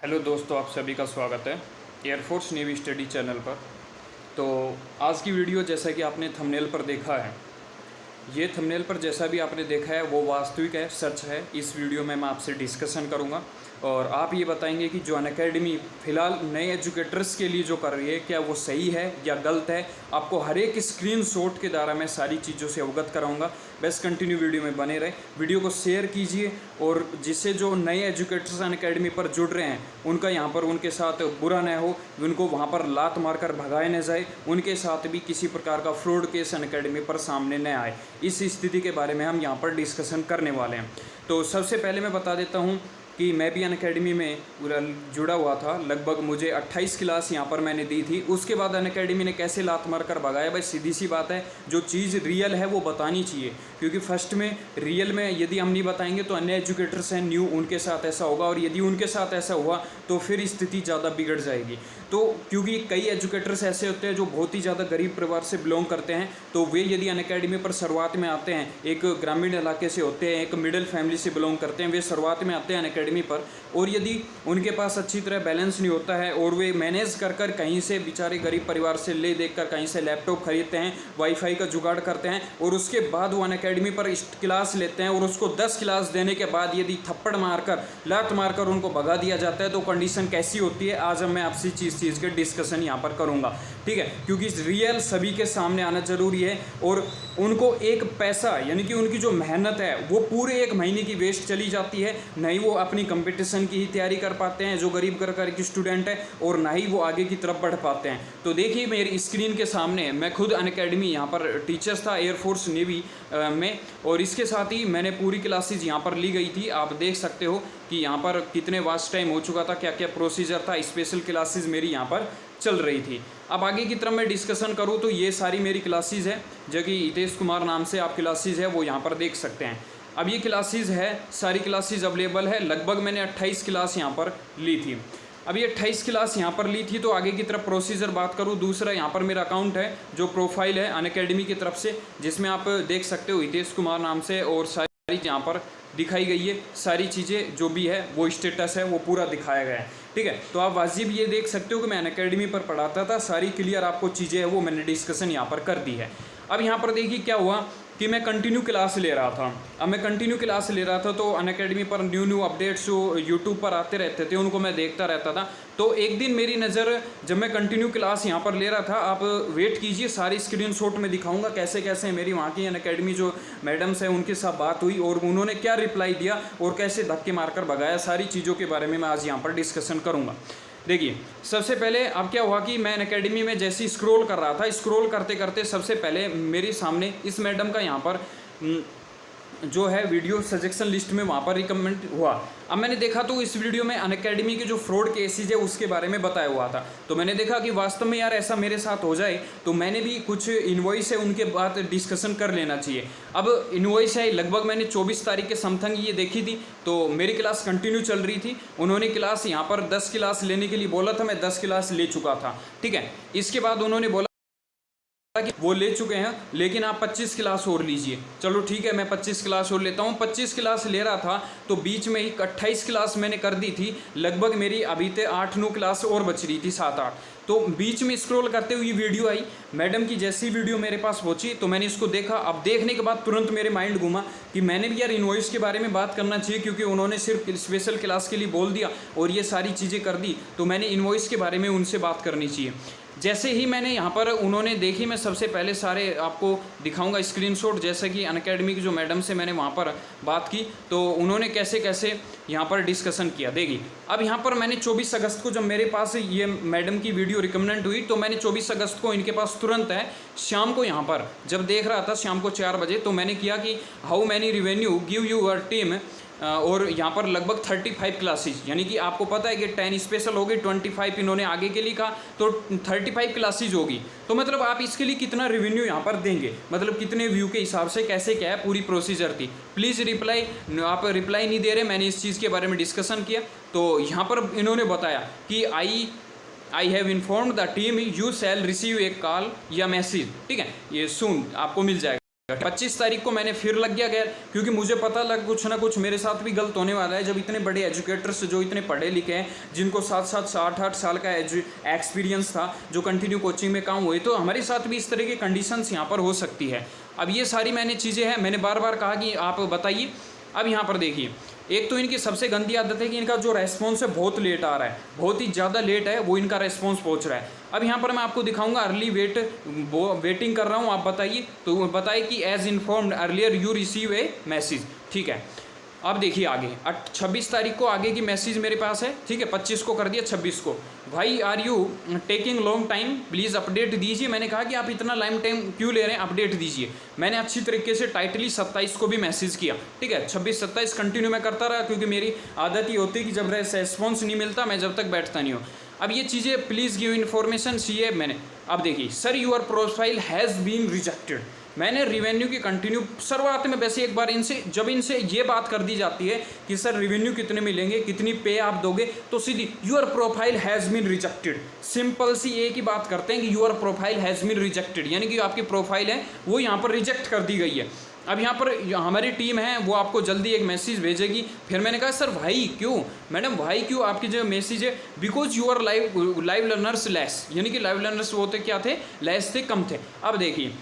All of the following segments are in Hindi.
हेलो दोस्तों, आप सभी का स्वागत है एयरफोर्स नेवी स्टडी चैनल पर। तो आज की वीडियो जैसा कि आपने थंबनेल पर देखा है, ये थंबनेल पर जैसा भी आपने देखा है वो वास्तविक है, सच है। इस वीडियो में मैं आपसे डिस्कशन करूंगा और आप ये बताएंगे कि जो अनअकैडमी फ़िलहाल नए एजुकेटर्स के लिए जो कर रही है, क्या वो सही है या गलत है। आपको हर एक स्क्रीनशॉट के द्वारा मैं सारी चीज़ों से अवगत कराऊंगा। बस कंटिन्यू वीडियो में बने रहे, वीडियो को शेयर कीजिए और जिससे जो नए एजुकेटर्स अनअकैडमी पर जुड़ रहे हैं उनका यहाँ पर उनके साथ बुरा न हो, उनको वहाँ पर लात मारकर भगाया न जाए, उनके साथ भी किसी प्रकार का फ्रॉड केस अनअकैडमी पर सामने न आए। इस स्थिति के बारे में हम यहाँ पर डिस्कशन करने वाले हैं। तो सबसे पहले मैं बता देता हूँ कि मैं भी अनअकैडमी में पूरा जुड़ा हुआ था। लगभग मुझे 28 क्लास यहाँ पर मैंने दी थी। उसके बाद अनअकैडमी ने कैसे लात मार कर भगाया, भाई सीधी सी बात है, जो चीज़ रियल है वो बतानी चाहिए, क्योंकि फर्स्ट में रियल में यदि हम नहीं बताएंगे तो अन्य एजुकेटर्स हैं न्यू, उनके साथ ऐसा होगा, और यदि उनके साथ ऐसा हुआ तो फिर स्थिति ज़्यादा बिगड़ जाएगी। तो क्योंकि कई एजुकेटर्स ऐसे होते हैं जो बहुत ही ज़्यादा गरीब परिवार से बिलोंग करते हैं, तो वे यदि अनअकैडमी पर शुरुआत में आते हैं, एक ग्रामीण इलाके से होते हैं, एक मिडिल फैमिली से बिलोंग करते हैं, वे शुरुआत में आते हैं अनअकैडमी पर, और यदि उनके पास अच्छी तरह बैलेंस नहीं होता है और वे मैनेज कर कर कहीं से बेचारे गरीब परिवार से ले देख कर कहीं से लैपटॉप खरीदते हैं, वाईफाई का जुगाड़ करते हैं, और उसके बाद वो अनअकैडमी पर क्लास लेते हैं, और उसको 10 क्लास देने के बाद यदि थप्पड़ मारकर लात मारकर उनको भगा दिया जाता है तो कंडीशन कैसी होती है, आज मैं आपसे चीज़ के डिस्कशन यहाँ पर करूँगा। ठीक है, क्योंकि रियल सभी के सामने आना जरूरी है, और उनको एक पैसा यानी कि उनकी जो मेहनत है वो पूरे एक महीने की वेस्ट चली जाती है। नहीं वो अपनी कंपटीशन की ही तैयारी कर पाते हैं जो गरीब घर के स्टूडेंट है, और ना ही वो आगे की तरफ बढ़ पाते हैं। तो देखिए मेरी स्क्रीन के सामने मैं खुद अनअकैडमी यहाँ पर टीचर्स था एयरफोर्स नेवी में, और इसके साथ ही मैंने पूरी क्लासेज यहाँ पर ली गई थी। आप देख सकते हो कि यहाँ पर कितने वास्ट टाइम हो चुका था, क्या क्या प्रोसीजर था, स्पेशल क्लासेज मेरी यहाँ पर चल रही थी। अब आगे की तरफ मैं डिस्कशन करूँ तो ये सारी मेरी क्लासेज है, जो कि हितेश कुमार नाम से आप क्लासेज है वो यहाँ पर देख सकते हैं। अब ये क्लासेज है, सारी क्लासेज अवेलेबल है। लगभग मैंने 28 क्लास यहाँ पर ली थी। अब ये 28 क्लास यहाँ पर ली थी। तो आगे की तरफ प्रोसीजर बात करूँ, दूसरा यहाँ पर मेरा अकाउंट है जो प्रोफाइल है अनअकैडमी की तरफ से, जिसमें आप देख सकते हो हितेश कुमार नाम से, और सारी यहाँ पर दिखाई गई है, सारी चीज़ें जो भी है वो स्टेटस है वो पूरा दिखाया गया है। ठीक है, तो आप वाजिब ये देख सकते हो कि मैं अनअकैडमी पर पढ़ाता था, सारी क्लियर आपको चीज़ें है वो मैंने डिस्कशन यहाँ पर कर दी है। अब यहाँ पर देखिए क्या हुआ कि मैं कंटिन्यू क्लास ले रहा था। अब मैं कंटिन्यू क्लास ले रहा था तो अनअकैडमी पर न्यू अपडेट्स जो यूट्यूब पर आते रहते थे उनको मैं देखता रहता था। तो एक दिन मेरी नज़र, जब मैं कंटिन्यू क्लास यहाँ पर ले रहा था, आप वेट कीजिए, सारी स्क्रीनशॉट में दिखाऊंगा कैसे कैसे मेरी वहाँ की अनअकैडमी जो मैडम्स हैं उनके साथ बात हुई और उन्होंने क्या रिप्लाई दिया और कैसे धक्के मारकर भगाया, सारी चीज़ों के बारे में मैं आज यहाँ पर डिस्कशन करूँगा। देखिए सबसे पहले अब क्या हुआ कि मैं अनअकैडमी में जैसे ही स्क्रॉल कर रहा था, स्क्रॉल करते करते सबसे पहले मेरे सामने इस मैडम का यहाँ पर जो है वीडियो सजेशन लिस्ट में वहाँ पर रिकमेंड हुआ। अब मैंने देखा तो इस वीडियो में अनअकैडमी के जो फ्रॉड केसेज है उसके बारे में बताया हुआ था। तो मैंने देखा कि वास्तव में यार ऐसा मेरे साथ हो जाए तो मैंने भी कुछ इनवॉइस है उनके बाद डिस्कशन कर लेना चाहिए। अब इनवॉइस है लगभग मैंने 24 तारीख के समथिंग ये देखी थी। तो मेरी क्लास कंटिन्यू चल रही थी, उन्होंने क्लास यहाँ पर 10 क्लास लेने के लिए बोला था, मैं 10 क्लास ले चुका था। ठीक है, इसके बाद उन्होंने बोला कि वो ले चुके हैं लेकिन आप 25 क्लास और लीजिए। चलो ठीक है, मैं 25 क्लास और लेता हूँ। 25 क्लास ले रहा था तो बीच में ही 28 क्लास मैंने कर दी थी। लगभग मेरी अभी तक 8-9 क्लास और बच रही थी, 7-8। तो बीच में स्क्रॉल करते हुए वीडियो आई, मैडम की जैसी वीडियो मेरे पास पहुंची तो मैंने इसको देखा। अब देखने के बाद तुरंत मेरे माइंड घूमा कि मैंने भी यार इनवॉइस के बारे में बात करना चाहिए, क्योंकि उन्होंने सिर्फ स्पेशल क्लास के लिए बोल दिया और ये सारी चीज़ें कर दी, तो मैंने इनवॉइस के बारे में उनसे बात करनी चाहिए। जैसे ही मैंने यहाँ पर उन्होंने देखी, मैं सबसे पहले सारे आपको दिखाऊंगा स्क्रीनशॉट, जैसे कि अनअकैडमी की जो मैडम से मैंने वहाँ पर बात की तो उन्होंने कैसे कैसे यहाँ पर डिस्कशन किया। देखिए अब यहाँ पर मैंने 24 अगस्त को जब मेरे पास ये मैडम की वीडियो रिकमेंड हुई तो मैंने 24 अगस्त को इनके पास तुरंत है शाम को यहाँ पर जब देख रहा था शाम को 4 बजे, तो मैंने किया कि how many revenue give your team, और यहाँ पर लगभग 35 क्लासेज, यानी कि आपको पता है कि 10 स्पेशल होगी, 25 इन्होंने आगे के लिए कहा, तो 35 क्लासेज होगी। तो मतलब आप इसके लिए कितना रेवेन्यू यहाँ पर देंगे, मतलब कितने व्यू के हिसाब से कैसे क्या है पूरी प्रोसीजर थी। प्लीज़ रिप्लाई, आप रिप्लाई नहीं दे रहे। मैंने इस चीज़ के बारे में डिस्कशन किया तो यहाँ पर इन्होंने बताया कि I have informed the team you shall receive A call या मैसेज। ठीक है, ये सुन आपको मिल जाएगा। 25 तारीख को मैंने फिर लग गया क्योंकि मुझे पता लग कुछ ना कुछ मेरे साथ भी गलत होने वाला है। जब इतने बड़े एजुकेटर्स जो इतने पढ़े लिखे हैं, जिनको 7-8 साल का एक्सपीरियंस था, जो कंटिन्यू कोचिंग में काम हुए, तो हमारे साथ भी इस तरह की कंडीशंस यहाँ पर हो सकती है। अब ये सारी मैंने चीज़ें हैं, मैंने बार बार कहा कि आप बताइए। अब यहाँ पर देखिए, एक तो इनकी सबसे गंदी आदत है कि इनका जो रेस्पॉन्स है बहुत लेट आ रहा है, बहुत ही ज़्यादा लेट है वो इनका रेस्पॉन्स पहुंच रहा है। अब यहाँ पर मैं आपको दिखाऊंगा अर्ली वेटिंग कर रहा हूँ, आप बताइए। तो बताइए कि as informed earlier you receive a message, ठीक है। अब देखिए आगे 26 तारीख को आगे की मैसेज मेरे पास है, ठीक है। 25 को कर दिया, 26 को, भाई are you taking long time, please update दीजिए। मैंने कहा कि आप इतना लॉन्ग टाइम क्यों ले रहे हैं, अपडेट दीजिए। मैंने अच्छी तरीके से टाइटली 27 को भी मैसेज किया, ठीक है। 26-27 कंटिन्यू मैं करता रहा, क्योंकि मेरी आदत ही होती है कि जब रेस्पॉन्स नहीं मिलता मैं जब तक बैठता नहीं हूँ। अब ये चीज़ें प्लीज़ गिव इन्फॉर्मेशन चाहिए मैंने। अब देखिए, sir your profile has been rejected. मैंने रिवेन्यू की कंटिन्यू शुरुआत में वैसे एक बार इनसे ये बात कर दी जाती है कि सर रिवेन्यू कितने मिलेंगे, कितनी पे आप दोगे, तो सीधी your profile has been rejected, simple सी एक ही बात करते हैं कि your profile has been rejected, यानी कि आपकी प्रोफाइल है वो यहाँ पर रिजेक्ट कर दी गई है। अब यहाँ पर हमारी टीम है वो आपको जल्दी एक मैसेज भेजेगी। फिर मैंने कहा सर भाई क्यों, मैडम भाई क्यों, आपकी जो मैसेज है because you are live learners less, यानी कि लाइव लर्नर्स वो थे क्या थे, लेस थे, कम थे। अब देखिए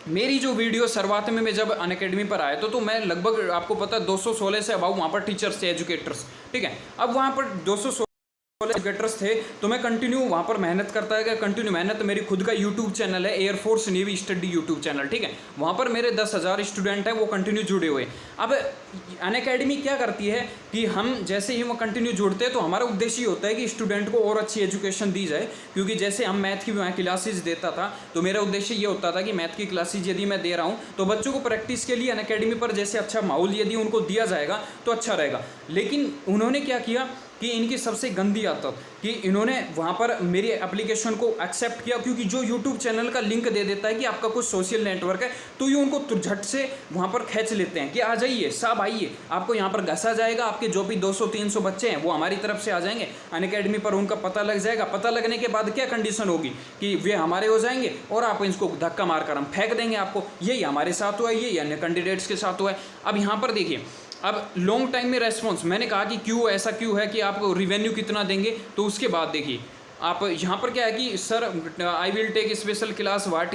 मेरी जो वीडियो शुरुआत में मैं जब अनअकैडमी पर आया तो मैं लगभग आपको पता 216 से अबाउ वहाँ पर टीचर्स थे, एजुकेटर्स, ठीक है। अब वहाँ पर 216 एजुकेटर्स थे, तो मैं कंटिन्यू वहाँ पर मेहनत करता है। कंटिन्यू मेहनत, मेरी खुद का यूट्यूब चैनल है, air force navy study YouTube channel, ठीक है। वहाँ पर मेरे 10,000 स्टूडेंट हैं, वो कंटिन्यू जुड़े हुए। अब अनअकैडमी क्या करती है कि हम जैसे ही वो कंटिन्यू जुड़ते हैं तो हमारा उद्देश्य होता है कि स्टूडेंट को और अच्छी एजुकेशन दी जाए। क्योंकि जैसे हम मैथ की क्लासेज देता था, तो मेरा उद्देश्य ये होता था कि मैथ की क्लासेज यदि मैं दे रहा हूँ तो बच्चों को प्रैक्टिस के लिए अनअकैडमी पर जैसे अच्छा माहौल यदि उनको दिया जाएगा तो अच्छा रहेगा। लेकिन उन्होंने क्या किया कि इनकी सबसे गंदी आदत कि इन्होंने वहाँ पर मेरी एप्लीकेशन को एक्सेप्ट किया, क्योंकि जो यूट्यूब चैनल का लिंक दे देता है कि आपका कुछ सोशल नेटवर्क है, तो ये उनको झट से वहाँ पर खींच लेते हैं कि आ जाइए साहब, आइए, आपको यहाँ पर घसा जाएगा, आपके जो भी 200-300 बच्चे हैं वो हमारी तरफ से आ जाएंगे अनअकैडमी पर, उनका पता लग जाएगा। पता लगने के बाद क्या कंडीशन होगी कि वे हमारे हो जाएंगे और आप इसको धक्का मारकर हम फेंक देंगे आपको। यही हमारे साथ हुआ है, यही अन्य कैंडिडेट्स के साथ हुआ है। अब यहाँ पर देखिए, अब लॉन्ग टाइम में रेस्पॉन्स मैंने कहा कि क्यों ऐसा क्यों है कि आप रेवेन्यू कितना देंगे, तो उसके बाद देखिए आप यहाँ पर क्या है कि sir I will take special class what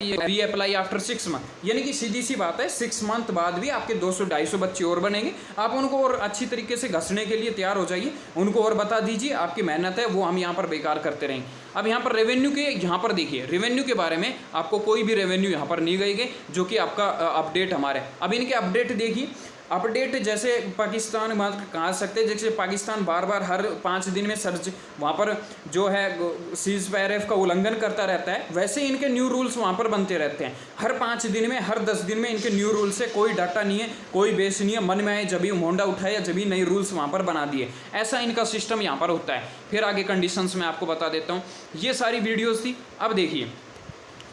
reapply after 6 month, यानी कि सीधी सी बात है 6 मंथ बाद भी आपके 200-250 बच्चे और बनेंगे। आप उनको और अच्छी तरीके से घसने के लिए तैयार हो जाइए, उनको और बता दीजिए आपकी मेहनत है वो हम यहाँ पर बेकार करते रहेंगे। अब यहाँ पर रेवेन्यू के यहाँ पर देखिए, रेवेन्यू के बारे में आपको कोई भी रेवेन्यू यहाँ पर नहीं गई जो कि आपका अपडेट हमारे। अब इनके अपडेट देखिए, अपडेट जैसे पाकिस्तान कहा सकते हैं, जैसे पाकिस्तान बार बार हर 5 दिन में सर्च वहाँ पर जो है सीज पैरेफ का उल्लंघन करता रहता है, वैसे इनके न्यू रूल्स वहाँ पर बनते रहते हैं। हर 5 दिन में, हर 10 दिन में इनके न्यू रूल्स है, कोई डाटा नहीं है, कोई बेस नहीं है, मन में आए जब भी मोंडा उठाए या जब भी नए रूल्स वहाँ पर बना दिए, ऐसा इनका सिस्टम यहाँ पर होता है। फिर आगे कंडीशंस में आपको बता देता हूँ। ये सारी वीडियोज़ थी। अब देखिए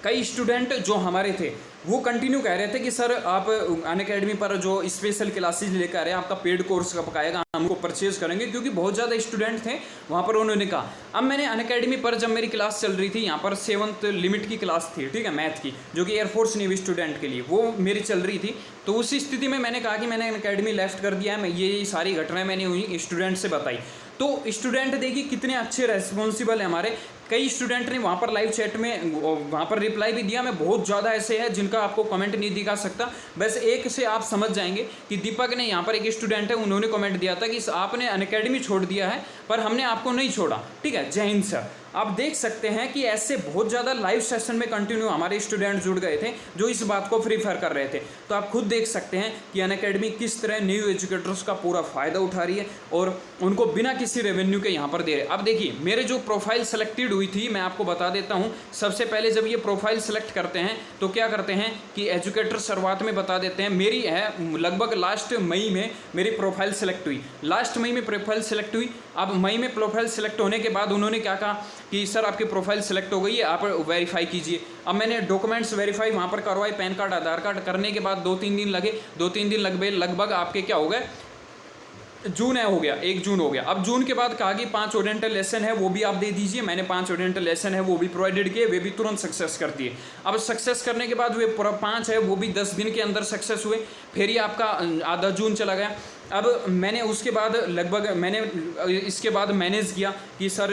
कई स्टूडेंट जो हमारे थे वो कंटिन्यू कह रहे थे कि सर आप अनअकैडमी पर जो स्पेशल क्लासेज लेकर आ रहे हैं, आपका पेड कोर्स कब आएगा, हम उनको परचेज करेंगे, क्योंकि बहुत ज़्यादा स्टूडेंट थे वहाँ पर। उन्होंने कहा, अब मैंने अनअकैडमी पर जब मेरी क्लास चल रही थी, यहाँ पर 7th लिमिट की क्लास थी, ठीक है, मैथ की, जो कि एयरफोर्स नेवी स्टूडेंट के लिए वो मेरी चल रही थी। तो उसी स्थिति में मैंने कहा कि मैंने अनअकैडमी लेफ्ट कर दिया है, मैं ये सारी घटनाएं मैंने हुई स्टूडेंट से बताई। तो स्टूडेंट देखिए कितने अच्छे रेस्पॉन्सिबल है हमारे। कई स्टूडेंट ने वहाँ पर लाइव चैट में वहाँ पर रिप्लाई भी दिया। मैं बहुत ज़्यादा ऐसे हैं जिनका आपको कमेंट नहीं दिखा सकता, बस एक से आप समझ जाएंगे कि दीपक ने, यहाँ पर एक स्टूडेंट है, उन्होंने कमेंट दिया था कि आपने अनअकैडमी छोड़ दिया है पर हमने आपको नहीं छोड़ा, ठीक है, जय हिंद सर। आप देख सकते हैं कि ऐसे बहुत ज़्यादा लाइव सेशन में कंटिन्यू हमारे स्टूडेंट जुड़ गए थे जो इस बात को प्रीफर कर रहे थे। तो आप खुद देख सकते हैं कि अनअकैडमी किस तरह न्यू एजुकेटर्स का पूरा फ़ायदा उठा रही है और उनको बिना किसी रेवेन्यू के यहाँ पर दे रहे। अब देखिए मेरे जो प्रोफाइल सेलेक्टेड हुई थी, मैं आपको बता देता हूँ। सबसे पहले जब ये प्रोफाइल सेलेक्ट करते हैं तो क्या करते हैं कि एजुकेटर शुरुआत में बता देते हैं। मेरी है लगभग लास्ट मई में मेरी प्रोफाइल सेलेक्ट हुई, लास्ट मई में प्रोफाइल सेलेक्ट हुई। अब मई में प्रोफाइल सेलेक्ट होने के बाद उन्होंने क्या कहा कि सर आपकी प्रोफाइल सेलेक्ट हो गई है, आप वेरीफाई कीजिए। अब मैंने डॉक्यूमेंट्स वेरीफाई वहाँ पर करवाई, पैन कार्ड, आधार कार्ड करने के बाद 2-3 दिन लगे। 2-3 दिन लगभग आपके क्या हो गए, जून है, हो गया 1 जून हो गया। अब जून के बाद कहा कि 5 ओरिएंटल लेसन है वो भी आप दे दीजिए। मैंने 5 ओरिएंटल लेसन है वो भी प्रोवाइडेड किए, वे भी तुरंत सक्सेस कर दिए। अब सक्सेस करने के बाद वे 5 है वो भी 10 दिन के अंदर सक्सेस हुए। फिर ये आपका आधा जून चला गया। अब मैंने उसके बाद इसके बाद मैनेज किया कि सर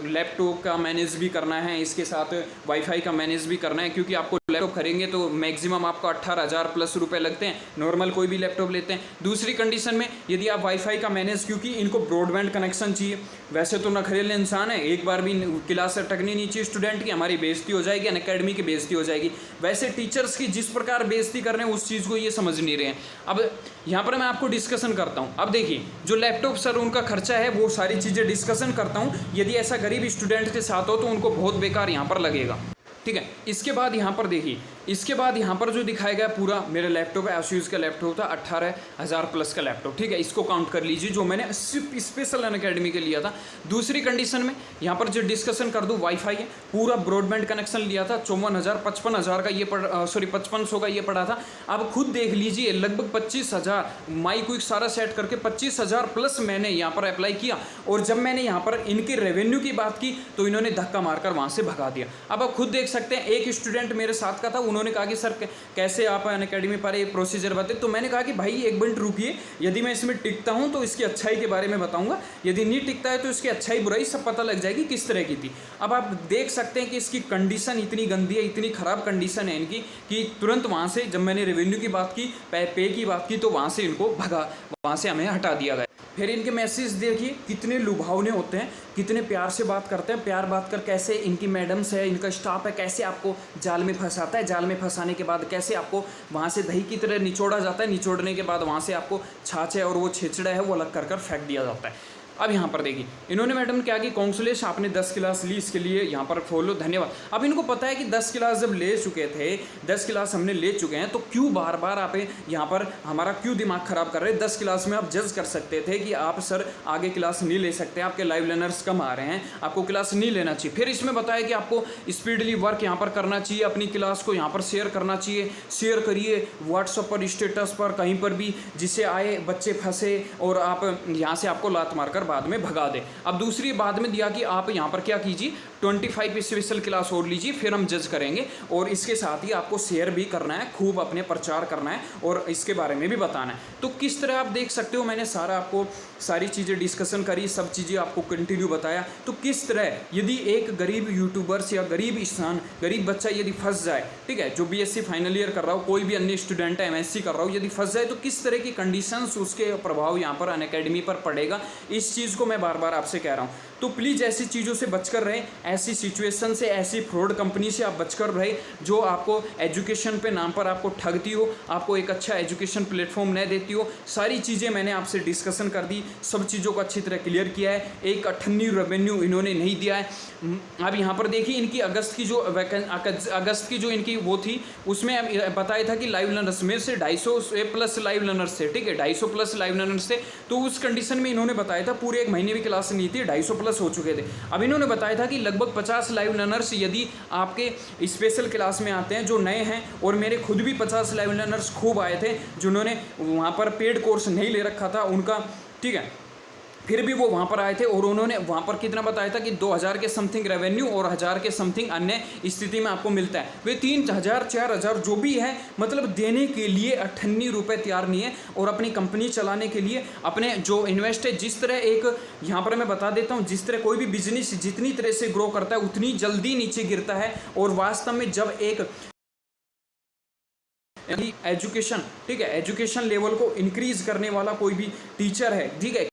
लैपटॉप का मैनेज भी करना है, इसके साथ वाईफाई का मैनेज भी करना है, क्योंकि आपको लैपटॉप खरीदेंगे तो मैक्सिमम आपको 18,000 प्लस रुपए लगते हैं, नॉर्मल कोई भी लैपटॉप लेते हैं। दूसरी कंडीशन में यदि आप वाईफाई का मैनेज, क्योंकि इनको ब्रॉडबैंड कनेक्शन चाहिए। वैसे तो नखरेले इंसान है, एक बार भी क्लास अटकनी नहीं चाहिए स्टूडेंट की, हमारी बेइज्जती हो जाएगी, अनअकैडमी की बेइज्जती हो जाएगी। वैसे टीचर्स की जिस प्रकार बेइज्जती कर रहे हैं उस चीज़ को ये समझ नहीं रहे हैं। अब यहाँ पर मैं आपको डिस्कशन करता हूँ। अब देखिए जो लैपटॉप सर उनका खर्चा है वो सारी चीज़ें डिस्कशन करता हूँ। यदि ऐसा गरीब स्टूडेंट के साथ हो तो उनको बहुत बेकार यहाँ पर लगेगा, ठीक है। इसके बाद यहाँ पर देखिए, इसके बाद यहाँ पर जो दिखाया गया पूरा मेरा लैपटॉप है, एसूस का लैपटॉप था, 18,000 प्लस का लैपटॉप, ठीक है। इसको काउंट कर लीजिए जो मैंने सिर्फ स्पेशल अनअकैडमी के लिया था। दूसरी कंडीशन में यहाँ पर जो डिस्कशन कर दूँ, वाईफाई है, पूरा ब्रॉडबैंड कनेक्शन लिया था, 54,000 55,000 का ये 5500 का ये पड़ा था। अब खुद देख लीजिए लगभग 25,000 माइक विक सारा सेट करके 25,000 प्लस मैंने यहाँ पर अप्लाई किया। और जब मैंने यहाँ पर इनके रेवेन्यू की बात की तो इन्होंने धक्का मारकर वहाँ से भगा दिया। अब आप खुद देख सकते हैं, एक स्टूडेंट मेरे साथ का था, उन्होंने कहा कि सर कैसे आप अनअकैडमी पर ये प्रोसीजर बताए। तो मैंने कहा कि भाई एक मिनट रुकिए, यदि मैं इसमें टिकता हूं तो इसकी अच्छाई के बारे में बताऊंगा, यदि नहीं टिकता है तो इसकी अच्छाई बुराई सब पता लग जाएगी किस तरह की थी। अब आप देख सकते हैं कि इसकी कंडीशन इतनी गंदी है, इतनी ख़राब कंडीशन है इनकी कि तुरंत वहाँ से जब मैंने रेवेन्यू की बात की, पे की बात की, तो वहाँ से इनको भगा, वहाँ से हमें हटा दिया गया। फिर इनके मैसेज देखिए कितने लुभावने होते हैं, कितने प्यार से बात करते हैं, प्यार बात कर कैसे इनकी मैडम्स है, इनका स्टाफ है, कैसे आपको जाल में फंसाता है, जाल में फंसाने के बाद कैसे आपको वहाँ से दही की तरह निचोड़ा जाता है, निचोड़ने के बाद वहाँ से आपको छाछ है और वो छेछड़ा है वो अलग कर फेंक दिया जाता है। अब यहाँ पर देखिए इन्होंने मैडम क्या की, काउंसलेश आपने 10 क्लास ली, इसके लिए यहाँ पर फॉलो धन्यवाद। अब इनको पता है कि 10 क्लास जब ले चुके थे, 10 क्लास हमने ले चुके हैं, तो क्यों बार बार आप यहाँ पर हमारा क्यों दिमाग खराब कर रहे हैं। 10 क्लास में आप जज कर सकते थे कि आप सर आगे क्लास नहीं ले सकते, आपके लाइव लर्नर्स कम आ रहे हैं, आपको क्लास नहीं लेना चाहिए। फिर इसमें बताया कि आपको स्पीडली वर्क यहाँ पर करना चाहिए, अपनी क्लास को यहाँ पर शेयर करना चाहिए, शेयर करिए व्हाट्सएप पर, स्टेटस पर, कहीं पर भी, जिससे आए बच्चे फंसे और आप यहाँ से आपको लात मारकर बाद में भगा दे। अब दूसरी बाद में दिया कि आप यहाँ पर क्या कीजिए, 25 स्पेशल क्लास और लीजिए, फिर हम जज करेंगे। और इसके साथ ही आपको शेयर भी करना है, खूब अपने प्रचार करना है और इसके बारे में भी बताना है। तो किस तरह आप देख सकते हो, मैंने सारा आपको सारी चीज़ें डिस्कशन करी, सब चीज़ें आपको कंटिन्यू बताया। तो किस तरह यदि एक गरीब यूट्यूबर्स या गरीब इंसान, गरीब बच्चा यदि फंस जाए, ठीक है, जो बीएससी फाइनल ईयर कर रहा हो, कोई भी अन्य स्टूडेंट है एमएससी कर रहा हो, यदि फंस जाए तो किस तरह की कंडीशंस, उसके प्रभाव यहाँ पर अनअकैडमी पर पड़ेगा, इस चीज़ को मैं बार बार आपसे कह रहा हूँ। तो प्लीज़ ऐसी चीज़ों से बचकर रहें, ऐसी सिचुएशन से, ऐसी फ्रॉड कंपनी से आप बचकर रहे जो आपको एजुकेशन पे नाम पर आपको ठगती हो, आपको एक अच्छा एजुकेशन प्लेटफॉर्म न देती हो। सारी चीज़ें मैंने आपसे डिस्कशन कर दी, सब चीज़ों को अच्छी तरह क्लियर किया है। एक 18 रेवेन्यू इन्होंने नहीं दिया है। अब यहाँ पर देखिए इनकी अगस्त की जो इनकी वो थी, उसमें बताया था कि लाइव लर्नर्स में से 250 प्लस लाइव लर्नर्स थे, ठीक है, 250 प्लस लाइव लर्नर्स थे। तो उस कंडीशन में इन्होंने बताया था पूरे 1 महीने भी क्लास नहीं थी, 250 प्लस हो चुके थे। अब इन्होंने बताया था कि लगभग 50 लाइव लर्नर्स यदि आपके स्पेशल क्लास में आते हैं जो नए हैं, और मेरे खुद भी 50 लाइव लर्नर्स खूब आए थे जिन्होंने वहाँ पर पेड कोर्स नहीं ले रखा था उनका, ठीक है, फिर भी वो वहाँ पर आए थे और उन्होंने वहाँ पर कितना बताया था कि 2000 के समथिंग रेवेन्यू और 1000 के समथिंग अन्य स्थिति में आपको मिलता है। वे 3000 4000 जो भी है, मतलब देने के लिए 98 रुपये तैयार नहीं है। और अपनी कंपनी चलाने के लिए अपने जो इन्वेस्ट है, जिस तरह एक यहाँ पर मैं बता देता हूँ, जिस तरह कोई भी बिजनेस जितनी तरह से ग्रो करता है उतनी जल्दी नीचे गिरता है। और वास्तव में जब एक एजुकेशन, ठीक है, एजुकेशन लेवल को इंक्रीज करने वाला कोई भी टीचर है, ठीक है,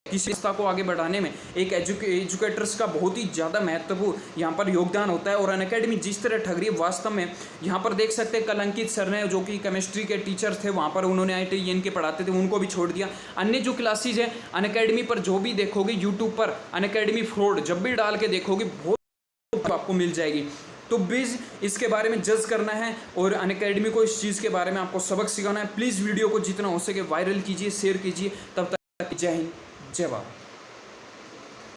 किसी संस्था को आगे बढ़ाने में एक एजुकेटर्स का बहुत ही ज़्यादा महत्वपूर्ण यहाँ पर योगदान होता है। और अनअकैडमी जिस तरह ठग रही है, वास्तव में यहाँ पर देख सकते हैं कलंकित सर ने, जो कि केमिस्ट्री के टीचर थे, वहाँ पर उन्होंने IIT के पढ़ाते थे, उनको भी छोड़ दिया। अन्य जो क्लासेज है अनअकैडमी पर, जो भी देखोगे यूट्यूब पर अनअकैडमी फ्रॉड जब भी डाल के देखोगे बहुत आपको मिल जाएगी। तो प्लीज़ इसके बारे में जज करना है और अनअकैडमी को इस चीज़ के बारे में आपको सबक सिखाना है। प्लीज़ वीडियो को जितना हो सके वायरल कीजिए, शेयर कीजिए। तब तक जय हिंद, जय भारत।